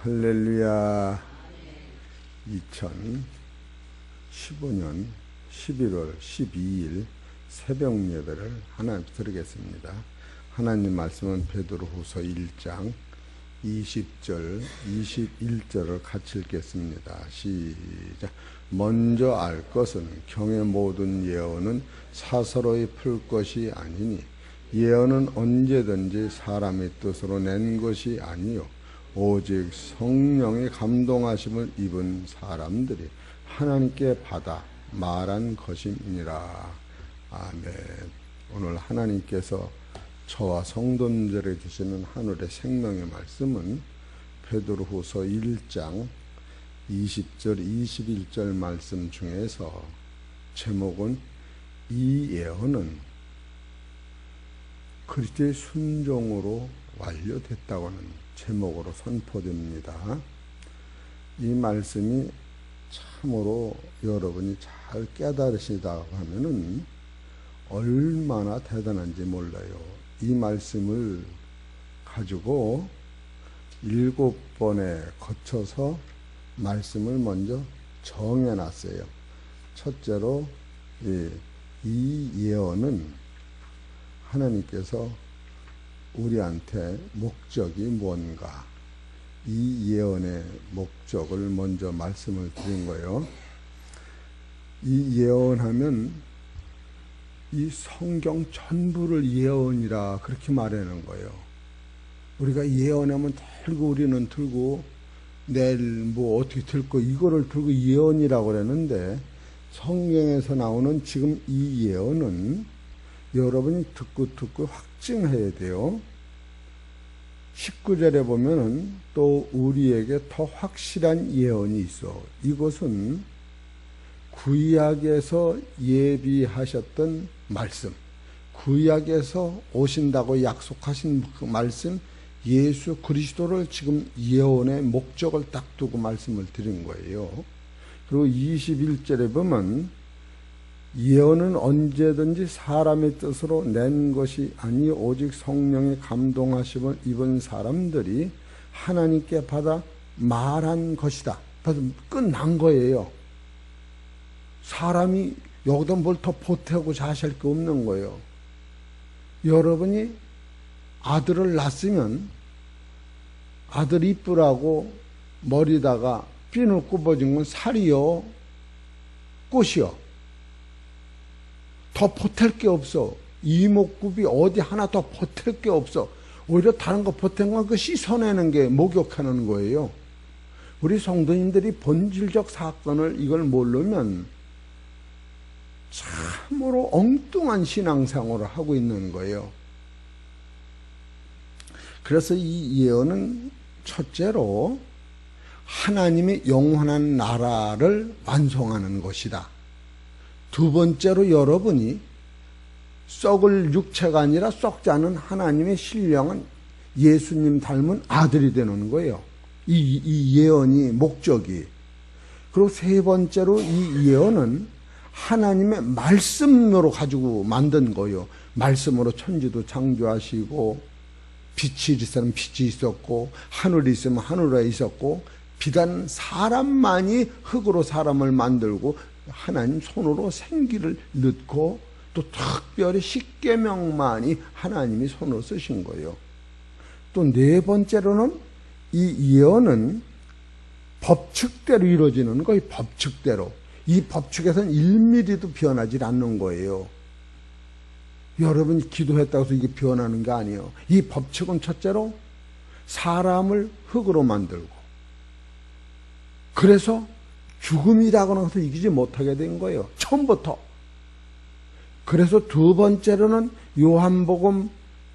할렐루야. 2015년 11월 12일 새벽 예배를 하나님 드리겠습니다. 하나님 말씀은 베드로후서 1장 20절 21절을 같이 읽겠습니다. 시작. 먼저 알 것은 경의 모든 예언은 사서로이 풀 것이 아니니 예언은 언제든지 사람의 뜻으로 낸 것이 아니요 오직 성령의 감동하심을 입은 사람들이 하나님께 받아 말한 것임이니라. 아멘. 오늘 하나님께서 저와 성도님들에게 주시는 하늘의 생명의 말씀은 베드로후서 1장 20절 21절 말씀 중에서 제목은 이 예언은 그리스도의 순종으로 완료됐다고 하는 제목으로 선포됩니다. 이 말씀이 참으로 여러분이 잘 깨달으시다 하면은 얼마나 대단한지 몰라요. 이 말씀을 가지고 7번에 거쳐서 말씀을 먼저 정해놨어요. 첫째로 이 예언은 하나님께서 우리한테 목적이 뭔가, 이 예언의 목적을 먼저 말씀을 드린 거예요. 이 예언하면 이 성경 전부를 예언이라 그렇게 말하는 거예요. 우리가 예언하면 들고 우리는 들고 내일 뭐 어떻게 들 거 이거를 들고 예언이라고 그러는데, 성경에서 나오는 지금 이 예언은 여러분이 듣고 확증해야 돼요. 19절에 보면은 또 우리에게 더 확실한 예언이 있어. 이것은 구약에서 예비하셨던 말씀, 구약에서 오신다고 약속하신 그 말씀, 예수 그리스도를 지금 예언의 목적을 딱 두고 말씀을 드린 거예요. 그리고 21절에 보면 예언은 언제든지 사람의 뜻으로 낸 것이 아니 오직 성령의 감동하심을 입은 사람들이 하나님께 받아 말한 것이다. 끝난 거예요. 사람이 여기다 뭘 더 보태고 자시할 게 없는 거예요. 여러분이 아들을 낳았으면 아들 이쁘라고 머리다가 핀을 꼽아준 건 살이요, 꽃이요. 더 보탤 게 없어. 이목구비 어디 하나 더 보탤 게 없어. 오히려 다른 거 보탠 건 그 씻어내는 게 목욕하는 거예요. 우리 성도님들이 본질적 사건을 이걸 모르면 참으로 엉뚱한 신앙생활을 하고 있는 거예요. 그래서 이 예언은 첫째로 하나님의 영원한 나라를 완성하는 것이다. 두 번째로 여러분이 썩을 육체가 아니라 썩지 않은 하나님의 신령한 예수님 닮은 아들이 되는 거예요. 이 예언이 목적이. 그리고 세 번째로 이 예언은 하나님의 말씀으로 가지고 만든 거예요. 말씀으로 천지도 창조하시고, 빛이 있으면 빛이 있었고, 하늘이 있으면 하늘에 있었고, 비단 사람만이 흙으로 사람을 만들고 하나님 손으로 생기를 넣고, 또 특별히 십계명만이 하나님이 손으로 쓰신 거예요. 또 네 번째로는 이 예언은 법칙대로 이루어지는 거예요. 법칙대로. 이 법칙에서는 1mm도 변하지 않는 거예요. 여러분이 기도했다고 해서 이게 변하는 게 아니에요. 이 법칙은 첫째로 사람을 흙으로 만들고, 그래서 죽음이라고 하는 것을 이기지 못하게 된 거예요. 처음부터. 그래서 두 번째로는 요한복음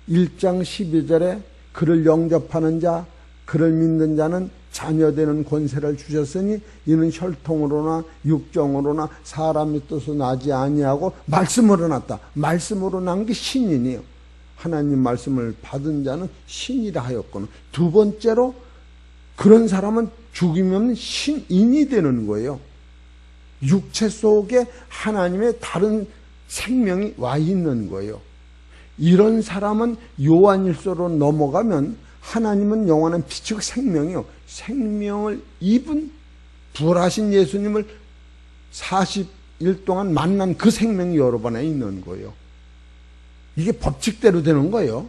1장 12절에 그를 영접하는 자, 그를 믿는 자는 자녀되는 권세를 주셨으니 이는 혈통으로나 육정으로나 사람의 뜻으로 나지 아니하고 말씀으로 났다. 말씀으로 난 게 신인이에요. 하나님 말씀을 받은 자는 신이라 하였거든. 두 번째로 그런 사람은 죽음이 없는 신인이 되는 거예요. 육체 속에 하나님의 다른 생명이 와 있는 거예요. 이런 사람은 요한일서로 넘어가면 하나님은 영원한 빛이고 생명이요. 생명을 입은 부활하신 예수님을 40일 동안 만난 그 생명이 여러 번에 있는 거예요. 이게 법칙대로 되는 거예요.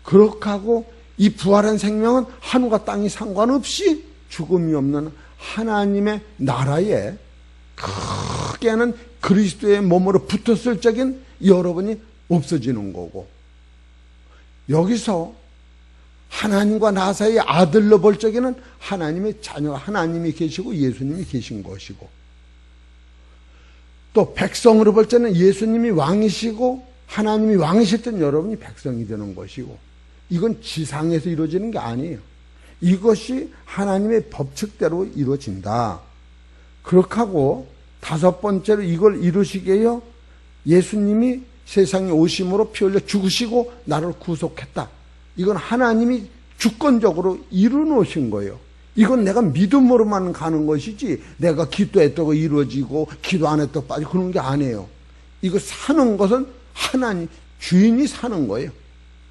그렇게 하고 이 부활한 생명은 하늘과 땅이 상관없이 죽음이 없는 하나님의 나라에 크게는 그리스도의 몸으로 붙었을 적엔 여러분이 없어지는 거고, 여기서 하나님과 나 사이의 아들로 볼 적에는 하나님의 자녀가 하나님이 계시고 예수님이 계신 것이고, 또 백성으로 볼 때는 예수님이 왕이시고 하나님이 왕이실 때는 여러분이 백성이 되는 것이고, 이건 지상에서 이루어지는 게 아니에요. 이것이 하나님의 법칙대로 이루어진다. 그렇게 하고 다섯 번째로 이걸 이루시게요, 예수님이 세상에 오심으로 피 흘려 죽으시고 나를 구속했다. 이건 하나님이 주권적으로 이루어놓으신 거예요. 이건 내가 믿음으로만 가는 것이지 내가 기도했다고 이루어지고 기도 안 했다고 빠지고 그런 게 아니에요. 이거 사는 것은 하나님 주인이 사는 거예요.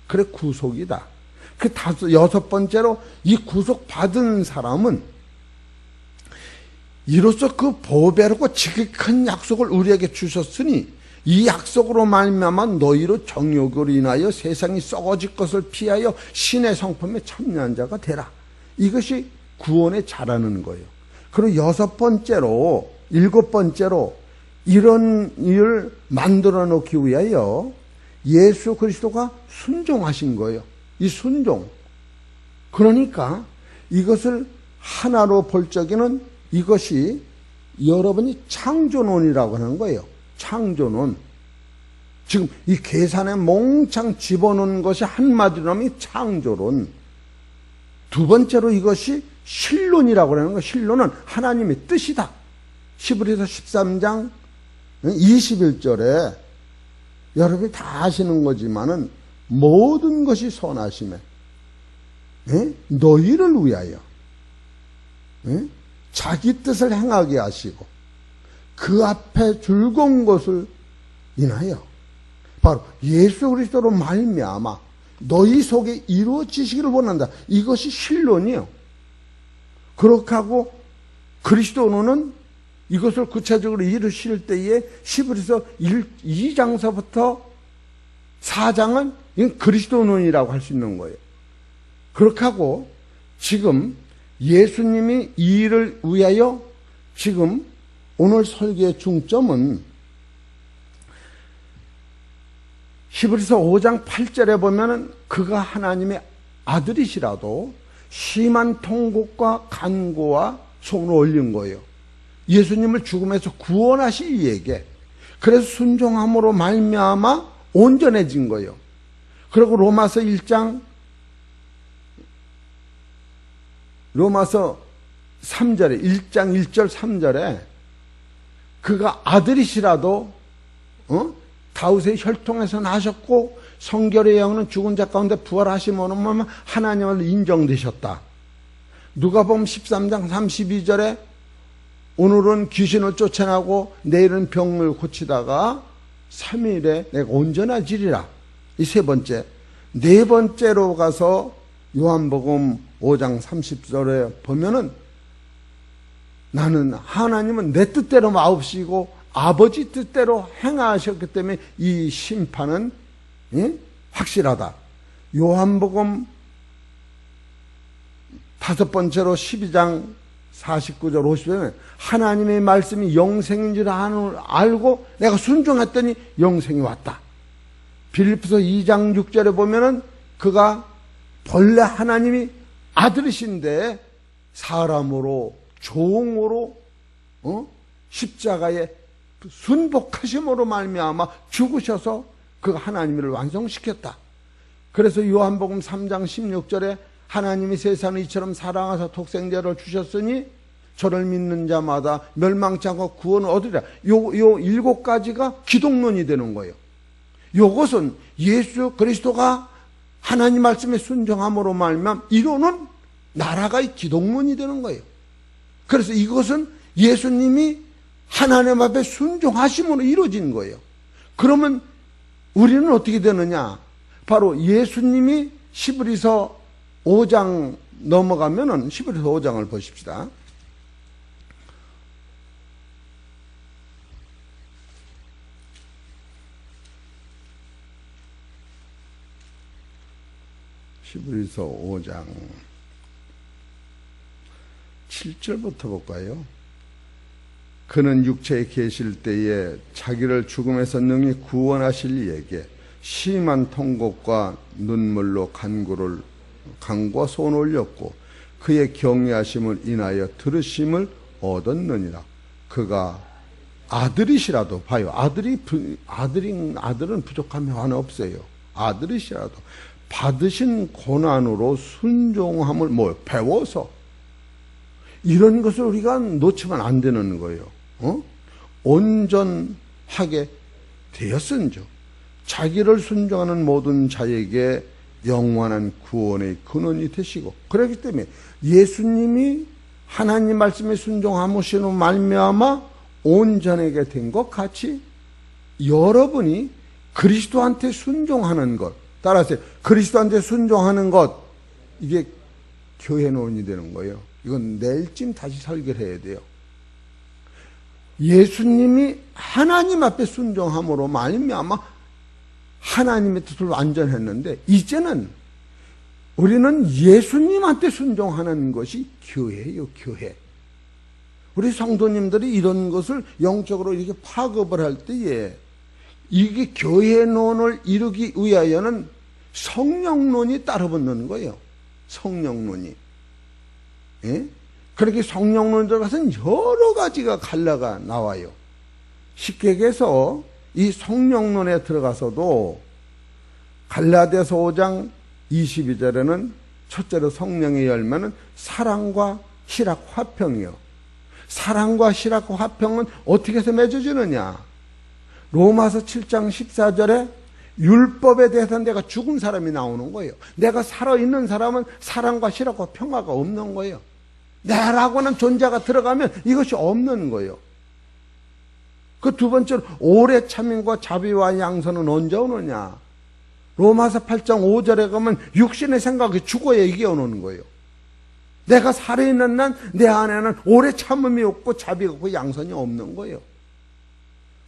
그래 구속이다. 그 여섯 번째로 이 구속받은 사람은 이로써 그 보배롭고 지극한 약속을 우리에게 주셨으니 이 약속으로 말미암아 너희로 정욕으로 인하여 세상이 썩어질 것을 피하여 신의 성품에 참여한 자가 되라. 이것이 구원에 잘하는 거예요. 그리고 여섯 번째로, 일곱 번째로 이런 일을 만들어 놓기 위하여 예수 그리스도가 순종하신 거예요. 이 순종. 그러니까 이것을 하나로 볼 적에는 이것이 여러분이 창조론이라고 하는 거예요. 창조론. 지금 이 계산에 몽창 집어넣은 것이 한마디로 하면 창조론. 두 번째로 이것이 신론이라고 하는 거예요. 신론은 하나님의 뜻이다. 히브리서 13장 21절에 여러분이 다 아시는 거지만은 모든 것이 선하심에 너희를 위하여 자기 뜻을 행하게 하시고 그 앞에 즐거운 것을 인하여 바로 예수 그리스도로 말미암아 너희 속에 이루어지시기를 원한다. 이것이 신론이에요. 그렇게 하고 그리스도는 이것을 구체적으로 이루실 때에 히브리서 2장서부터 4장은 그리스도론이라고 할 수 있는 거예요. 그렇게 하고 지금 예수님이 이 일을 위하여 지금 오늘 설교의 중점은 히브리서 5장 8절에 보면은 그가 하나님의 아들이시라도 심한 통곡과 간구와 손을 올린 거예요. 예수님을 죽음에서 구원하실 이에게. 그래서 순종함으로 말미암아 온전해진 거예요. 그리고 로마서 3장 3절에 1장 1절 3절에 그가 아들이시라도 다윗의 혈통에서 나셨고 성결의 영은 죽은 자 가운데 부활하심으로 하나님을 인정되셨다. 누가복음 13장 32절에 오늘은 귀신을 쫓아나고 내일은 병을 고치다가 3일에 내가 온전해지리라. 이 세 번째. 네 번째로 가서 요한복음 5장 30절에 보면은 나는 하나님은 내 뜻대로 마옵시고 아버지 뜻대로 행하셨기 때문에 이 심판은 확실하다. 요한복음 다섯 번째로 12장 49절 50절에 하나님의 말씀이 영생인 줄 알고 내가 순종했더니 영생이 왔다. 빌립보서 2장 6절에 보면은 그가 본래 하나님이 아들이신데 사람으로 종으로 십자가에 순복하심으로 말미암아 죽으셔서 그 하나님을 완성시켰다. 그래서 요한복음 3장 16절에 하나님이 세상을 이처럼 사랑하사 독생자를 주셨으니 저를 믿는 자마다 멸망치 않고 구원을 얻으리라. 요 일곱 가지가 기독론이 되는 거예요. 요것은 예수 그리스도가 하나님 말씀에 순종함으로 말미암아 이루는 나라가 기독론이 되는 거예요. 그래서 이것은 예수님이 하나님 앞에 순종하심으로 이루어진 거예요. 그러면 우리는 어떻게 되느냐? 바로 예수님이 히브리서 5장 넘어가면은 11에서 5장을 보십시다. 히브리서 5장 7절부터 볼까요? 그는 육체에 계실 때에 자기를 죽음에서 능히 구원하실 이에게 심한 통곡과 눈물로 간구와 소원을 올렸고 그의 경외하심을 인하여 들으심을 얻었느니라. 그가 아들이시라도 봐요. 아들은 부족함이 하나 없어요. 아들이시라도 받으신 고난으로 순종함을 배워서 이런 것을 우리가 놓치면 안 되는 거예요. 온전하게 되었은즉 자기를 순종하는 모든 자에게 영원한 구원의 근원이 되시고, 그렇기 때문에 예수님이 하나님 말씀에 순종하시는 말미암아 온전하게 된 것 같이 여러분이 그리스도한테 순종하는 것, 따라서 그리스도한테 순종하는 것, 이게 교회 논이 되는 거예요. 이건 내일쯤 다시 설교를 해야 돼요. 예수님이 하나님 앞에 순종함으로 말미암아 하나님의 뜻을 완전했는데, 이제는 우리는 예수님한테 순종하는 것이 교회예요. 교회. 우리 성도님들이 이런 것을 영적으로 이렇게 파급을 할 때에 이게 교회론을 이루기 위하여는 성령론이 따라붙는 거예요. 성령론이. 예? 그렇게 성령론 들어가서는 여러 가지가 갈라가 나와요. 쉽게 얘기해서 이 성령론에 들어가서도 갈라디아서 5장 22절에는 첫째로 성령의 열매는 사랑과 희락, 화평이요. 사랑과 희락과 화평은 어떻게 해서 맺어지느냐? 로마서 7장 14절에 율법에 대해서 내가 죽은 사람이 나오는 거예요. 내가 살아있는 사람은 사랑과 희락과 평화가 없는 거예요. 나라고는 존재가 들어가면 이것이 없는 거예요. 그 두 번째로 오래 참음과 자비와 양선은 언제 오느냐? 로마서 8장 5절에 가면 육신의 생각이 죽어야 이게 오는 거예요. 내가 살아있는 난 내 안에는 오래 참음이 없고 자비가 없고 양선이 없는 거예요.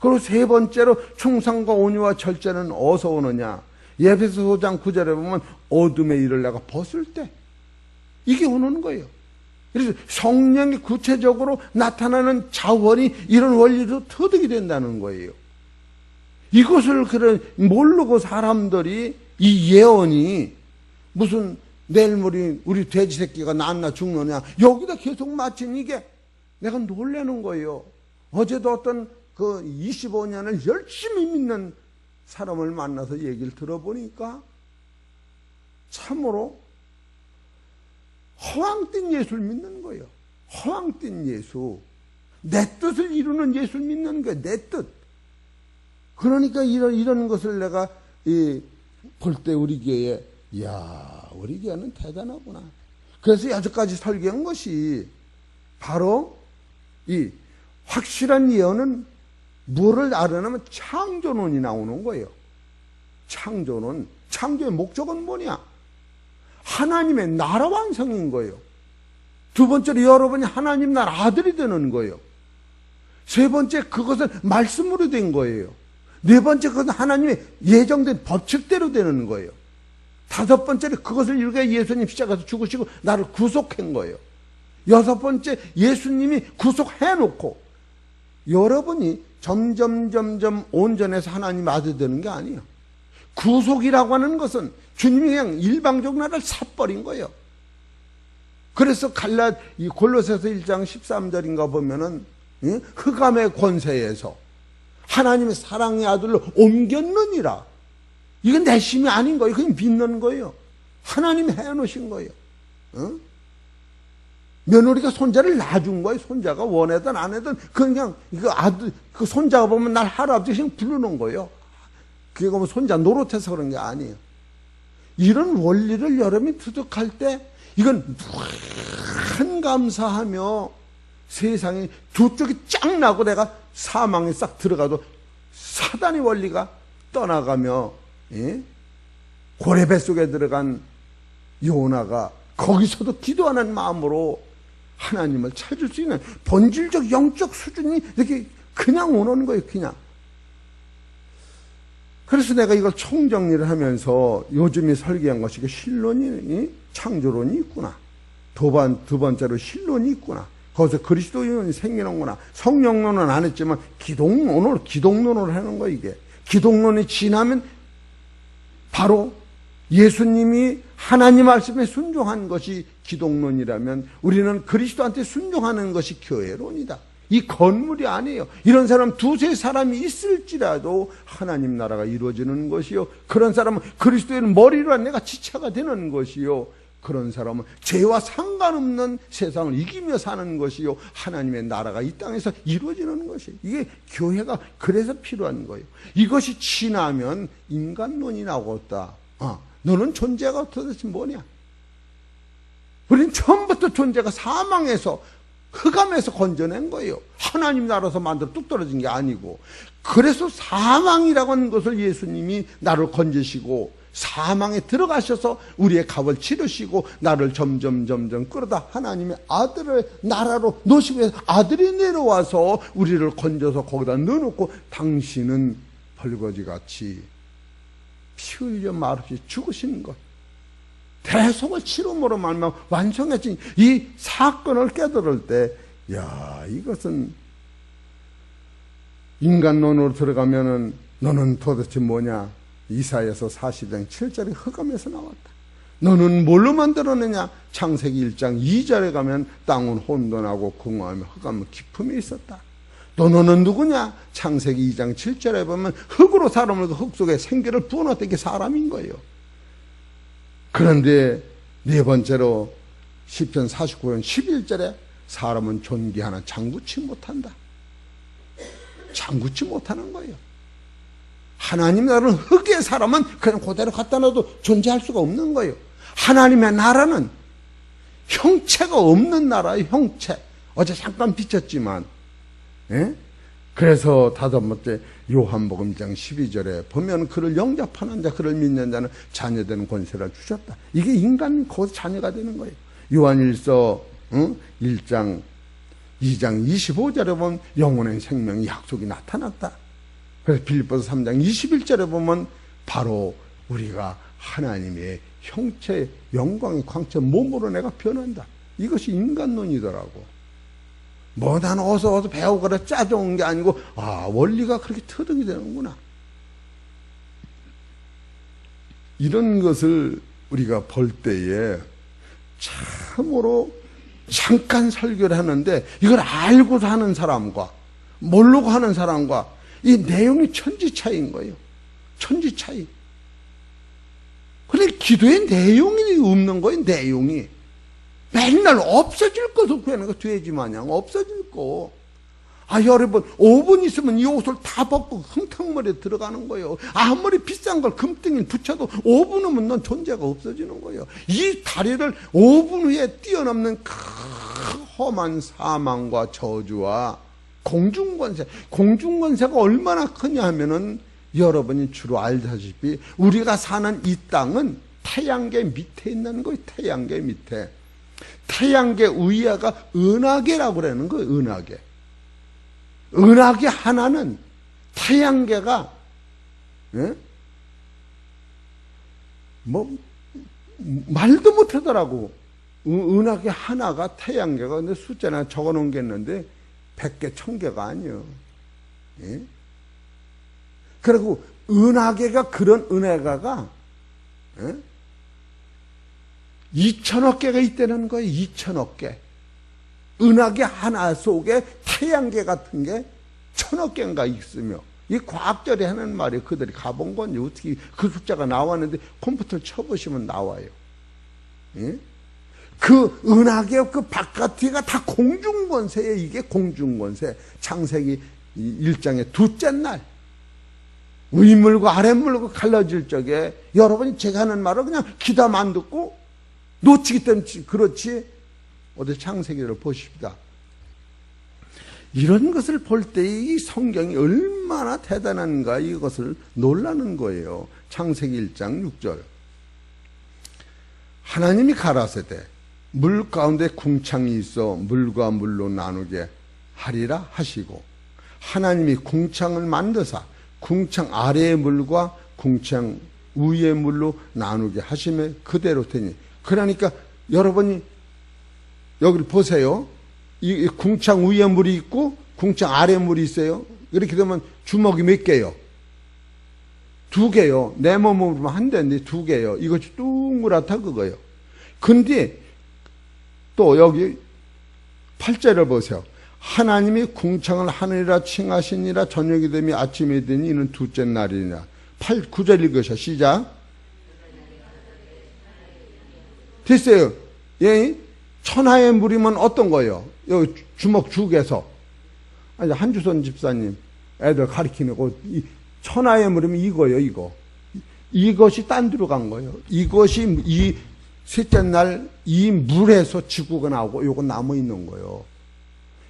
그리고 세 번째로 충성과 온유와 절제는 어디서 오느냐? 에베소 5장 9절에 보면 어둠의 일을 내가 벗을 때 이게 오는 거예요. 그래서 성령이 구체적으로 나타나는 자원이 이런 원리로 터득이 된다는 거예요. 이것을 모르고 사람들이 이 예언이 무슨 내일 우리 돼지 새끼가 낳나 죽느냐 여기다 계속 맞힌 이게 내가 놀라는 거예요. 어제도 어떤 그 25년을 열심히 믿는 사람을 만나서 얘기를 들어보니까 참으로 허황된 예수를 믿는 거예요. 허황된 예수. 내 뜻을 이루는 예수를 믿는 거예요. 내 뜻. 그러니까 이런 것을 내가 볼 때 우리 교회에, 이야, 우리 교회는 대단하구나. 그래서 여기까지 설교한 것이 바로 이 확실한 예언은 뭐를 알아내면 창조론이 나오는 거예요. 창조론. 창조의 목적은 뭐냐? 하나님의 나라 완성인 거예요. 두 번째로 여러분이 하나님 나라 아들이 되는 거예요. 세 번째 그것은 말씀으로 된 거예요. 네 번째 그것은 하나님의 예정된 법칙대로 되는 거예요. 다섯 번째로 그것을 이루게 예수님 십자가에서 죽으시고 나를 구속한 거예요. 여섯 번째 예수님이 구속해놓고 여러분이 점점 온전해서 하나님 아들 되는 게 아니에요. 구속이라고 하는 것은 주님이 그냥 일방적으로 나를 사버린 거예요. 그래서 이 골로새서 1장 13절인가 보면은 흑암의 권세에서 하나님의 사랑의 아들로 옮겼느니라. 이건 내 힘이 아닌 거예요. 그냥 빚는 거예요. 하나님이 해놓으신 거예요. 며느리가 손자를 낳아준 거예요. 손자가 원하든 안 하든 그냥 그 손자가 보면 날 할아버지 그냥 부르는 거예요. 그게 뭐 손자 노릇해서 그런 게 아니에요. 이런 원리를 여러분이 터득할 때 이건 무한 감사하며 세상에 두 쪽이 쫙 나고 내가 사망에 싹 들어가도 사단의 원리가 떠나가며 고래 뱃속에 들어간 요나가 거기서도 기도하는 마음으로 하나님을 찾을 수 있는 본질적 영적 수준이 이렇게 그냥 오는 거예요. 그냥. 그래서 내가 이걸 총정리를 하면서 요즘에 설계한 것이 신론이 창조론이 있구나. 두 번째로 신론이 있구나. 거기서 그리스도인이 생기는구나. 성령론은 안 했지만 기독론을 하는 거예요. 이게 기독론이 지나면 바로 예수님이 하나님 말씀에 순종한 것이 기독론이라면 우리는 그리스도한테 순종하는 것이 교회론이다. 이 건물이 아니에요. 이런 사람 두세 사람이 있을지라도 하나님 나라가 이루어지는 것이요. 그런 사람은 그리스도의 머리로 내가 지체가 되는 것이요. 그런 사람은 죄와 상관없는 세상을 이기며 사는 것이요. 하나님의 나라가 이 땅에서 이루어지는 것이에요. 이게 교회가 그래서 필요한 거예요. 이것이 지나면 인간론이 나오겠다. 너는 존재가 도대체 뭐냐? 우린 처음부터 존재가 사망에서 흑암에서 건져낸 거예요. 하나님 나라에서 만들어 뚝 떨어진 게 아니고. 그래서 사망이라고 하는 것을 예수님이 나를 건지시고 사망에 들어가셔서 우리의 값을 치르시고 나를 점점 끌어다 하나님의 아들을 나라로 놓으시고 해서 아들이 내려와서 우리를 건져서 거기다 넣어놓고 당신은 벌거지같이 피 흘려 말없이 죽으시는 것. 대속을 치름으로 말미암아 완성해진 이 사건을 깨달을 때, 야, 이것은 인간론으로 들어가면은 너는 도대체 뭐냐? 이사야서 40장 7절에 흑암에서 나왔다. 너는 뭘로 만들어내냐? 창세기 1장 2절에 가면 땅은 혼돈하고 궁하며 흑암은 깊음에 있었다. 또 너는 누구냐? 창세기 2장 7절에 보면 흙으로 사람을 흙 속에 생기를 부어넣었던 게 사람인 거예요. 그런데 네 번째로 시편 49편 11절에 사람은 존귀하나 장구치 못한다. 장구치 못하는 거예요. 하나님 나라는 흙의 사람은 그냥 그대로 갖다 놔도 존재할 수가 없는 거예요. 하나님의 나라는 형체가 없는 나라예요. 형체. 어제 잠깐 비쳤지만, 예? 그래서 다섯 번째 요한복음 1장 12절에 보면 그를 영접하는 자, 그를 믿는 자는 자녀되는 권세를 주셨다. 이게 인간 곧 자녀가 되는 거예요. 요한일서 1장 2장 25절에 보면 영원한 생명의 약속이 나타났다. 그래서 빌립보서 3장 21절에 보면 바로 우리가 하나님의 형체, 영광의 광채 몸으로 내가 변한다. 이것이 인간론이더라고. 뭐 난 어서 배우거나 짜져온 게 아니고 원리가 그렇게 터득이 되는구나. 이런 것을 우리가 볼 때에 참으로 잠깐 설교를 하는데 이걸 알고서 하는 사람과 모르고 하는 사람과 이 내용이 천지 차이인 거예요. 천지 차이. 근데 기도의 내용이 없는 거예요. 내용이. 맨날 없어질 것을 구하는 거 돼지 마냥 없어질 거. 여러분 5분 있으면 이 옷을 다 벗고 흥탕머리에 들어가는 거예요. 아무리 비싼 걸 금등에 붙여도 5분 후면 넌 존재가 없어지는 거예요. 이 다리를 5분 후에 뛰어넘는 큰 험한 사망과 저주와 공중권세. 공중권세가 얼마나 크냐 하면은 여러분이 주로 알다시피 우리가 사는 이 땅은 태양계 밑에 있는 거예요. 태양계 밑에. 태양계 위에가 은하계라고 그러는 거예요. 은하계. 은하계 하나는 태양계가 말도 못하더라고. 은하계 하나가 태양계가 근데 숫자나 적어놓은 게 있는데 100개 1000개가 아니에요. 예? 그리고 은하계가 그런 은하계가 2천억 개가 있다는 거예요. 2천억 개. 은하계 하나 속에 태양계 같은 게 1000억 개인가 있으며, 이 과학자들이 하는 말이에요. 그들이 가본 건지 어떻게 그 숫자가 나왔는데 컴퓨터를 쳐보시면 나와요. 예? 그 은하계 그 바깥에가 다 공중권세예요. 이게 공중권세. 창세기 1장의 둘째 날 윗물과 아랫물과 갈라질 적에 여러분이 제가 하는 말을 그냥 귀담아 안 듣고 놓치기 때문에 그렇지. 어디 창세기를 보십시다. 이런 것을 볼 때 이 성경이 얼마나 대단한가 이것을 놀라는 거예요. 창세기 1장 6절. 하나님이 가라사대 물 가운데 궁창이 있어 물과 물로 나누게 하리라 하시고, 하나님이 궁창을 만드사 궁창 아래의 물과 궁창 위의 물로 나누게 하시며 그대로 되니. 그러니까 여러분이 여기를 보세요. 이 궁창 위에 물이 있고 궁창 아래에 물이 있어요. 이렇게 되면 주먹이 몇 개요? 2개요. 내 몸으로 보면 한 대인데 2개요. 이것이 둥그랗다 그거예요. 근데 또 여기 8절을 보세요. 하나님이 궁창을 하늘이라 칭하시니라. 저녁이 되며 아침이 되니 이는 둘째 날이니라. 9절 읽으셔. 시작. 됐어요. 예? 천하의 물이면 어떤 거예요? 여기 주먹 죽에서. 아니, 한주선 집사님 애들 가르치는 거, 천하의 물이면 이거예요, 이거. 이것이 딴 데로 간 거예요. 이것이 이 셋째 날 이 물에서 지구가 나오고 요거 남아 있는 거예요.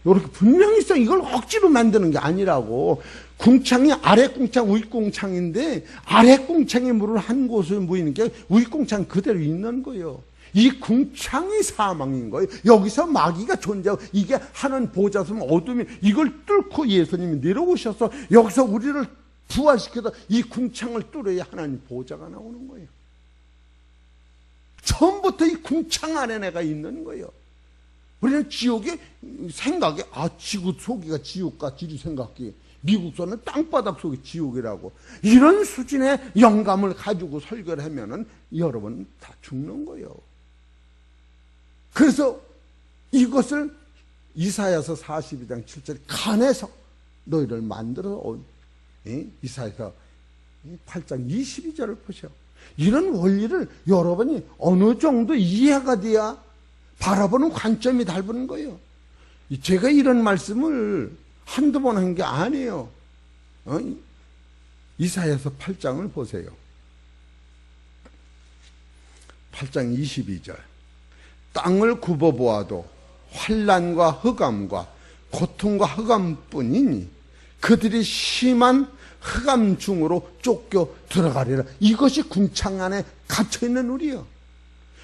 이렇게 분명히 써. 이걸 억지로 만드는 게 아니라고. 궁창이 아래 궁창, 위 궁창인데 아래 궁창의 물을 한 곳에 모이는 게 위 궁창 그대로 있는 거예요. 이 궁창이 사망인 거예요. 여기서 마귀가 존재하고, 이게 하나님 보좌섬 어둠이 이걸 뚫고 예수님이 내려오셔서 여기서 우리를 부활시켜서 이 궁창을 뚫어야 하나님 보좌가 나오는 거예요. 처음부터 이 궁창 안에 내가 있는 거예요. 우리는 지옥의 생각에, 지구 속이가 지옥과 지리 생각이, 미국서는 땅바닥 속이 지옥이라고, 이런 수준의 영감을 가지고 설교를 하면은 여러분 다 죽는 거예요. 그래서 이것을 이사야서 42장 7절 간에서 너희를 만들어 온, 이사야서 8장 22절을 보셔. 이런 원리를 여러분이 어느 정도 이해가 돼야 바라보는 관점이 다른 거예요. 제가 이런 말씀을 한두 번 한 게 아니에요. 이사야서 8장을 보세요. 8장 22절. 땅을 굽어보아도 환난과 흑암과 고통과 흑암뿐이니 그들이 심한 흑암 중으로 쫓겨 들어가리라. 이것이 궁창 안에 갇혀있는 우리요.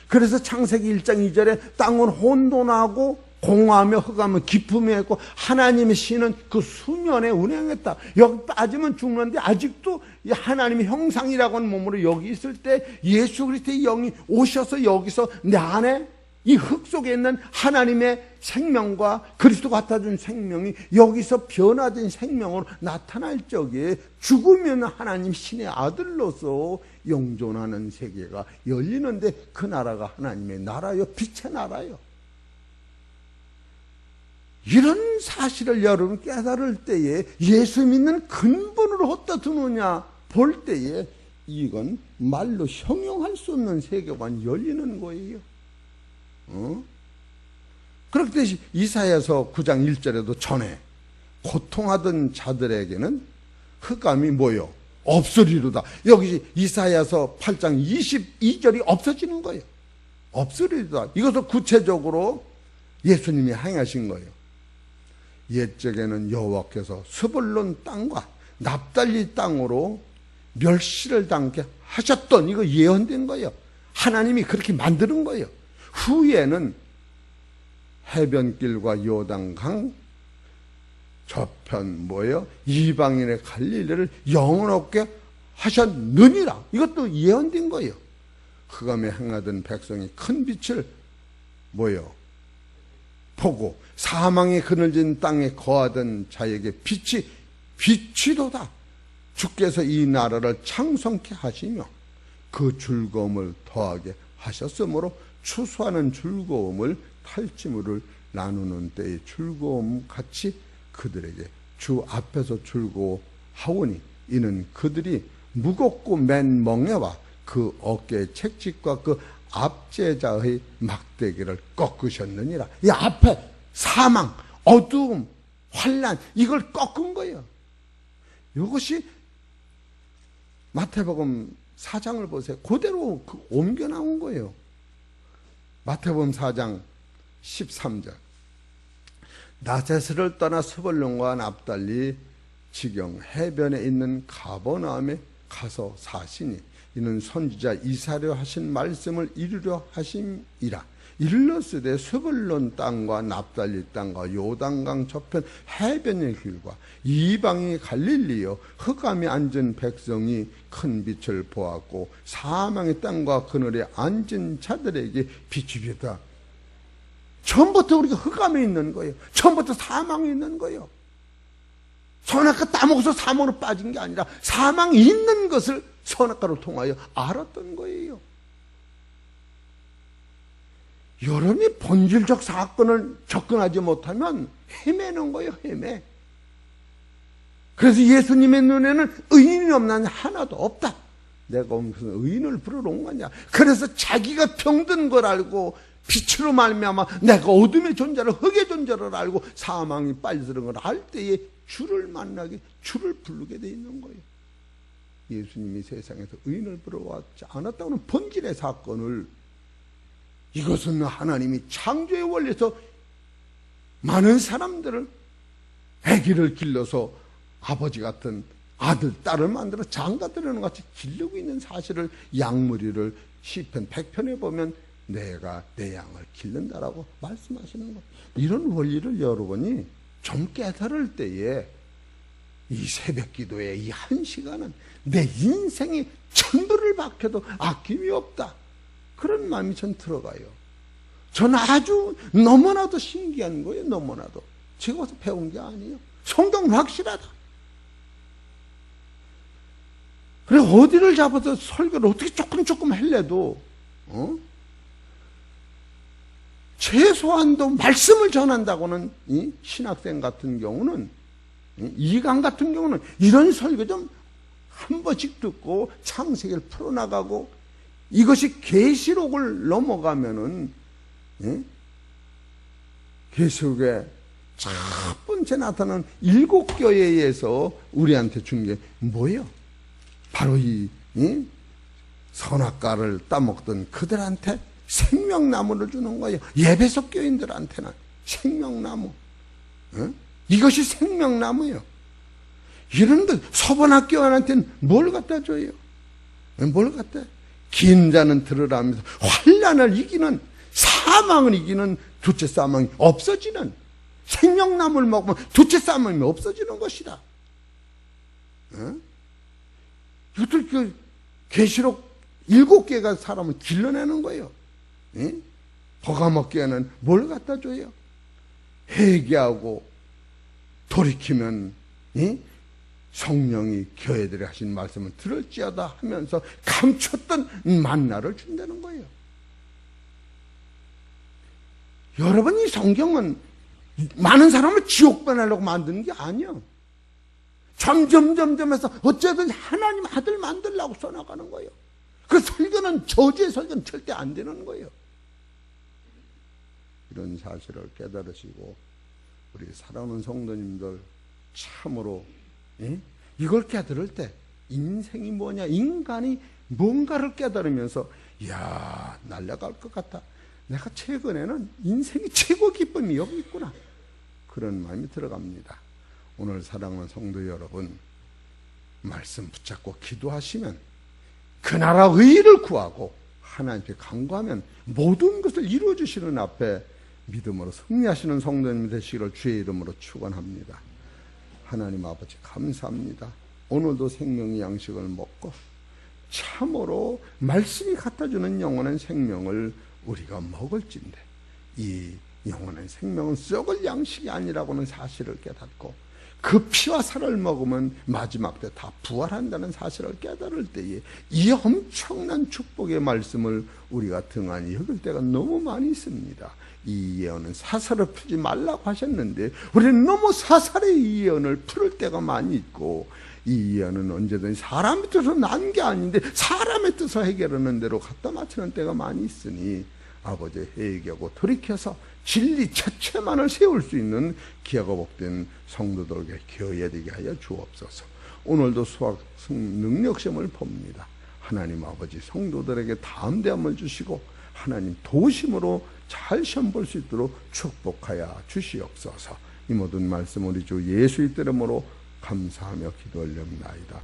그래서 창세기 1장 2절에 땅은 혼돈하고 공허하며 흑암은 깊음이 있고 하나님의 신은 그 수면에 운행했다. 여기 빠지면 죽는데 아직도 하나님의 형상이라고 하는 몸으로 여기 있을 때 예수 그리스도의 영이 오셔서 여기서 내 안에 이 흙 속에 있는 하나님의 생명과 그리스도 같아진 생명이 여기서 변화된 생명으로 나타날 적에 죽으면 하나님 신의 아들로서 영존하는 세계가 열리는데, 그 나라가 하나님의 나라요, 빛의 나라요. 이런 사실을 여러분 깨달을 때에 예수 믿는 근본으로 어디다 두느냐 볼 때에 이건 말로 형용할 수 없는 세계관이 열리는 거예요. 그렇듯이 이사야서 9장 1절에도 전에 고통하던 자들에게는 흑암이 뭐요? 없으리로다. 여기 이사야서 8장 22절이 없어지는 거예요. 없으리로다. 이것을 구체적으로 예수님이 행하신 거예요. 옛적에는 여호와께서 스불론 땅과 납달리 땅으로 멸시를 당케 하셨던, 이거 예언된 거예요. 하나님이 그렇게 만드는 거예요. 후에는 해변길과 요단강 저편 이방인의 갈릴리를 영원하게 하셨느니라. 이것도 예언된 거예요. 흑암에 행하던 백성이 큰 빛을 보고 사망의 그늘진 땅에 거하던 자에게 빛이도다. 주께서 이 나라를 창성케 하시며 그 즐거움을 더하게 하셨으므로 추수하는 즐거움을 탈취물을 나누는 때의 즐거움 같이 그들에게 주 앞에서 즐거워하오니 이는 그들이 무겁고 맨 멍에와 그 어깨의 책짓과 그 압제자의 막대기를 꺾으셨느니라. 이 앞에 사망, 어두움, 환난, 이걸 꺾은 거예요. 이것이 마태복음 4장을 보세요. 그대로 옮겨 나온 거예요. 마태복음 4장 13절. 나세스를 떠나 스불론과 납달리 지경 해변에 있는 가버나움에 가서 사시니 이는 선지자 이사야로 하신 말씀을 이루려 하심이라. 일러스되 스불론 땅과 납달리 땅과 요단강 저편 해변의 길과 이방의 갈릴리여 흑암에 앉은 백성이 큰 빛을 보았고 사망의 땅과 그늘에 앉은 자들에게 빛이 비었다. 처음부터 우리가 흑암에 있는 거예요. 처음부터 사망에 있는 거예요. 선악과 따먹어서 사망으로 빠진 게 아니라 사망이 있는 것을 선악과를 통하여 알았던 거예요. 여러분이 본질적 사건을 접근하지 못하면 헤매는 거예요. 헤매. 그래서 예수님의 눈에는 의인이 없나니 하나도 없다. 내가 무슨 의인을 부르러 온 거냐. 그래서 자기가 병든 걸 알고 빛으로 말미암아 내가 어둠의 존재를, 흑의 존재를 알고 사망이 빨리들은 걸 알 때에 주를 만나게, 주를 부르게 돼 있는 거예요. 예수님이 세상에서 의인을 부러워하지 않았다고는 본질의 사건을, 이것은 하나님이 창조의 원리에서 많은 사람들을 아기를 길러서 아버지 같은 아들, 딸을 만들어 장가들이는 같이 기르고 있는 사실을, 양무리를 시편 100편에 보면 내가 내 양을 기른다라고 말씀하시는 거예요. 이런 원리를 여러분이 좀 깨달을 때에 이 새벽 기도의 이 한 시간은 내 인생이 천불을 박혀도 아낌이 없다. 그런 마음이 전 들어가요. 전 아주 너무나도 신기한 거예요. 너무나도. 제가 와서 배운 게 아니에요. 성경은 확실하다. 그래 어디를 잡아서 설교를 어떻게 조금 할래도 최소한도 말씀을 전한다고는 이 신학생 같은 경우는, 이강 같은 경우는 이런 설교 좀 한 번씩 듣고 창세기를 풀어나가고, 이것이 계시록을 넘어가면은 계시록에 첫 번째 나타나는 7교회에서 우리한테 준 게 뭐예요? 바로 이 선악과를 따먹던 그들한테 생명나무를 주는 거예요. 예배석 교인들한테는 생명나무. 이것이 생명나무예요. 이런데 서번학교원한테는 뭘 갖다 줘요? 뭘 갖다? 긴 자는 들으라면서 환난을 이기는, 사망을 이기는 두째 사망이 없어지는, 생명나무를 먹으면 두째 사망이 없어지는 것이다. 이것들 그 계시록 7개가 사람을 길러내는 거예요. 버가먹기에는 뭘 갖다 줘요? 회개하고 돌이키면 성령이 교회들이 하신 말씀을 들을지어다 하면서 감췄던 만나를 준다는 거예요. 여러분, 이 성경은 많은 사람을 지옥 보내려고 만드는 게 아니에요. 점점 해서 어쨌든 하나님 아들 만들려고 써나가는 거예요. 그 설교는, 저주의 설교는 절대 안 되는 거예요. 이런 사실을 깨달으시고 우리 사랑하는 성도님들 참으로 이걸 깨달을 때 인생이 뭐냐, 인간이 뭔가를 깨달으면서 이야, 날아갈 것 같다. 내가 최근에는 인생이 최고 기쁨이 여기 있구나. 그런 마음이 들어갑니다. 오늘 사랑하는 성도 여러분, 말씀 붙잡고 기도하시면, 그 나라 의를 구하고 하나님께 간구하면 모든 것을 이루어주시는 앞에 믿음으로 승리하시는 성도님 되시기를 주의 이름으로 축원합니다. 하나님 아버지 감사합니다. 오늘도 생명의 양식을 먹고 참으로 말씀이 갖다주는 영원한 생명을 우리가 먹을진데, 이 영원한 생명은 썩을 양식이 아니라고는 사실을 깨닫고, 그 피와 살을 먹으면 마지막 때 다 부활한다는 사실을 깨달을 때에 이 엄청난 축복의 말씀을 우리가 등한히 여길 때가 너무 많이 있습니다. 이 예언은 사사를 풀지 말라고 하셨는데 우리는 너무 사사의 이 예언을 풀을 때가 많이 있고, 이 예언은 언제든지 사람의 뜻으로 난 게 아닌데 사람의 뜻을 해결하는 대로 갖다 맞추는 때가 많이 있으니 아버지 회개하고 돌이켜서 진리 자체만을 세울 수 있는 기회가 복된 성도들에게 교회되게 하여 주옵소서. 오늘도 수학 능력 시험을 봅니다. 하나님 아버지 성도들에게 담대함을 주시고 하나님 도심으로 잘 시험 볼 수 있도록 축복하여 주시옵소서. 이 모든 말씀 우리 주 예수의 이름으로 감사하며 기도 올려옵나이다.